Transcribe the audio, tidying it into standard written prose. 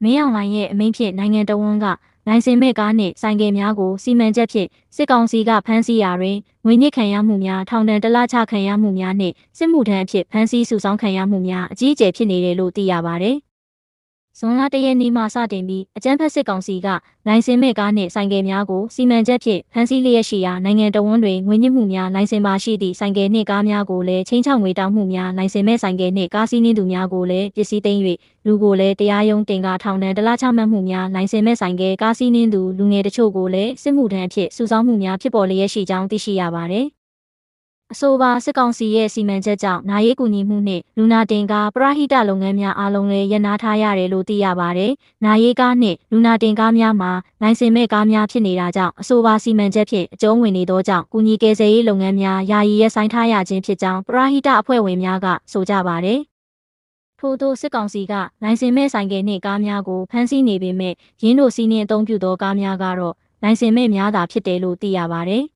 မင်းအောင်လှိုင်ရဲ့အမိန့်ဖြင့်နိုင်ငံတော်ဝန်ကလိုင်စင်မဲ့ကားနှင့်ဆိုင်ကယ်များကိုစီမံချက်ဖြင့်စစ်ကောင်စီကဖမ်းဆီးရာတွင်ငွေညစ်ခံရမှုများထောင်ဒဏ်1 လချခံရမှုများနှင့်စစ်မှုထမ်းအဖြစ်ဖမ်းဆီးစုဆောင်းခံရမှုများအကြီးအကျယ်ဖြစ်နေတယ်လို့သိရပါသည်။ဇွန်လ1 ရက်နေ့မှစတင်ပြီးအကြမ်းဖက်စစ်ကောင်စီကလိုင်စင်မဲ့ကားနှင့်ဆိုင်ကယ်များကိုစီမံချက်ဖြင့်ဖမ်းဆီးလျက်ရှိရာနိုင်ငံတော်ဝန်တွင်ငွေညစ်မှုများလိုင်စင်ပါရှိသည့်ဆိုင်ကယ်နှင့်ကားများကိုလည်းချင်းချောက်ငွေတောင်းမှုများလိုင်စင်မဲ့ဆိုင်ကယ်နှင့်ကားစီးနှင်းသူများကိုလည်းပစ္စည်းသိမ်း၍လူကိုလည်းတရားရုံးတင်ကထောင်ဒဏ်1 လချမှတ်မှုများလိုင်စင်မဲ့ဆိုင်ကယ်ကားစီးနှင်းသူလူငယ်တချို့ကိုလည်းစစ်မှုထမ်းအဖြစ်စုဆောင်းမှုများဖြစ်ပေါ်လျက်ရှိကြောင်းသိရှိရပါသည်အဆိုပါစစ်ကောင်စီရဲ့စီမံချက်ကြောင့်နာရေးကူညီမှုနှင့်လူနာတင်ကားပရဟိတလုပ်ငန်းများအားလုံးလည်းရပ်နားထားရတယ်လို့သိရပါတယ်။နာရေးကားနှင့်လူနာတင်ကားများမှာလိုင်စင်မဲ့ကားများဖြစ်နေတာကြောင့်အဆိုပါစီမံချက်ဖြင့်အကျုံးဝင်နေသောကြောင့်ကူညီကယ်ဆယ်ရေးလုပ်ငန်းများယာယီရပ်ဆိုင်းထားရခြင်းဖြစ်ကြောင်းပရဟိတအဖွဲ့ဝင်များကဆိုကြပါတယ်။ထို့သောစစ်ကောင်စီကလိုင်စင်မဲ့ဆိုင်ကယ်နှင့်ကားများကိုဖမ်းဆီးနေပေမဲ့ရင်းတို့စီးနှင်းအသုံးပြုသောကားများကတော့လိုင်စင်မဲ့များသာဖြစ်တယ်လို့သိရပါတယ်။